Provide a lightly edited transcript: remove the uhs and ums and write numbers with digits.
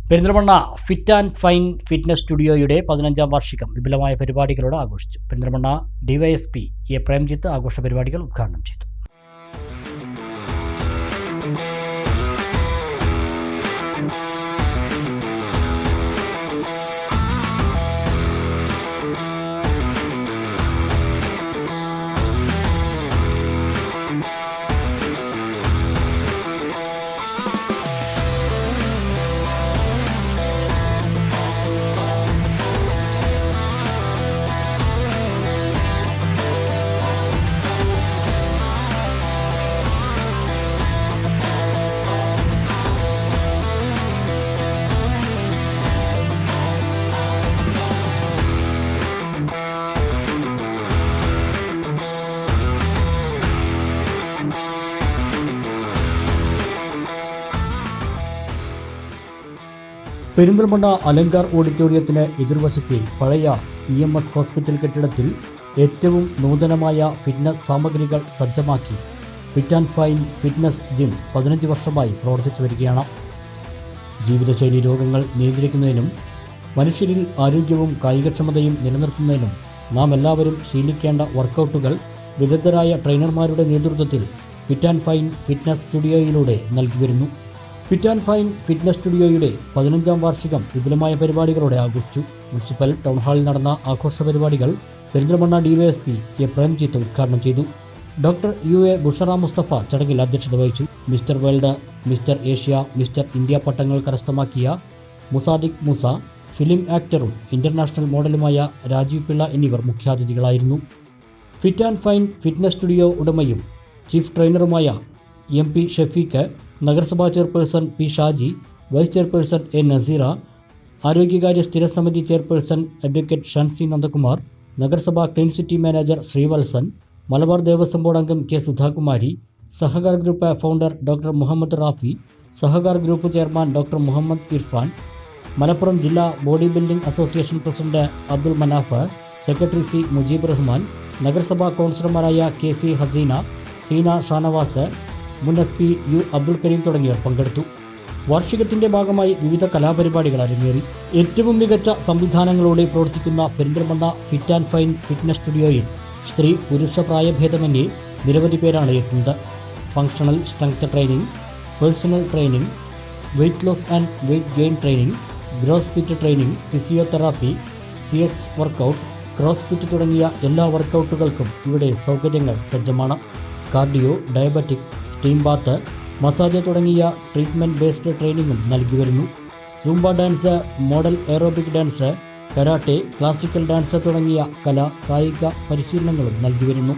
Perinthalmanna fit and fine fitness സ്റ്റുഡിയോയുടെ 15ാം വാർഷികം വിപുലമായ പരിപാടികളോടെ ആഘോഷിച്ചു. പെരിന്തൽമണ്ണ ഡിവൈഎസ്പി എ പ്രേംജിത്ത് ആഘോഷ പരിപാടികൾ ഉദ്ഘാടനം ചെയ്തു. പെരിന്തൽമണ്ണ അലങ്കാർ ഓഡിറ്റോറിയത്തിന് എതിർവശത്തെ പഴയ EMS ഹോസ്പിറ്റൽ കെട്ടിടത്തിൽ ഏറ്റവും നൂതനമായ ഫിറ്റ്നസ് സാമഗ്രികൾ സജ്ജമാക്കി fit and fine fitness gym 15 വർഷമായി പ്രവർത്തിച്ചു വരികയാണ്. ജീവിതശൈലി രോഗങ്ങൾ നിയന്ത്രിക്കുന്നതിനും മനുഷ്യരിൽ ആരോഗ്യവും കായികക്ഷമതയും നിലനിർത്തുന്നതിനും നാം എല്ലാവരും ശീലിക്കേണ്ട വർക്കൗട്ടുകൾ വിദഗ്ധരായ ട്രെയിനർമാരുടെ നേതൃത്വത്തിൽ ഫിറ്റ് ആൻഡ് ഫൈൻ ഫിറ്റ്നസ് സ്റ്റുഡിയോയിലൂടെ നൽകി വരുന്നു. ഫിറ്റ് ആൻഡ് ഫൈൻ ഫിറ്റ്നസ് സ്റ്റുഡിയോയുടെ 15ാം വാർഷികം വിപുലമായ പരിപാടികളോടെ ആഘോഷിച്ചു. മുനിസിപ്പൽ ടൗൺ ഹാളിൽ നടന്ന ആഘോഷ പരിപാടികൾ പെരിന്തൽമണ്ണ ഡിവൈഎസ്പി എ പ്രേംജിത്ത് ഉദ്ഘാടനം ചെയ്തു. ഡോക്ടർ UA ബുഷറ മുസ്തഫ ചടങ്ങിൽ അധ്യക്ഷത വഹിച്ചു. Mister World, mister Asia, mister India പട്ടങ്ങൾ കരസ്ഥമാക്കിയ മുസാദിഖ് മൂസ, ഫിലിം ആക്ടറും ഇന്റർനാഷണൽ മോഡലുമായ രാജീവ് പിള്ള എന്നിവർ മുഖ്യാതിഥികളായിരുന്നു. Fit and fine fitness studio ഉടമയും ചീഫ് ട്രെയിനറുമായ MP ഷഫീഖ്, നഗരസഭാ chairperson P Shaji, vice chairperson A Naseera, ആരോഗ്യകാര്യ സ്ഥിരസമിതി ചെയർപേഴ്സൺ അഡ്വക്കേറ്റ് ഷൻസി നന്ദകുമാർ, നഗരസഭാ clean city manager Sreevalsan, Malabar Devaswom board അംഗം K Sudhakumari, Sahakar group founder doctor Muhammed Rafi, Sahakar group chairman doctor Muhammed Irfan, Malappuram ജില്ലാ body building association president Abdul Manaf, secretary C Mujeeb Rahman, നഗരസഭാ കൗൺസിലർമാരായ KC ഹസീന, സീന ഷാനവാസ്, മുൻ SP U അബ്ദുൾ കരീം തുടങ്ങിയവർ പങ്കെടുത്തു. വാർഷികത്തിന്റെ ഭാഗമായി വിവിധ കലാപരിപാടികൾ അരങ്ങേറി. ഏറ്റവും മികച്ച സംവിധാനങ്ങളോടെ പ്രവർത്തിക്കുന്ന Perinthalmanna fit and fine fitness സ്റ്റുഡിയോയിൽ സ്ത്രീ പുരുഷ പ്രായഭേദമന്യേ നിരവധി പേരാണ് എത്തുന്നത്. Functional strength training, personal training, weight loss and weight gain training, cross fit training, physiotherapy, CX workout, cross fit തുടങ്ങിയ എല്ലാ വർക്കൗട്ടുകൾക്കും ഇവിടെ സൗകര്യങ്ങൾ സജ്ജമാണ്. Cardio, diabetic, steam bath, massage തുടങ്ങിയ ട്രീറ്റ്മെൻറ്റ് ബേസ്ഡ് ട്രെയിനിങ്ങും നൽകി വരുന്നു. Zumba dance, model aerobic dance, karate, classical dance തുടങ്ങിയ കായിക പരിശീലനങ്ങളും നൽകി വരുന്നു.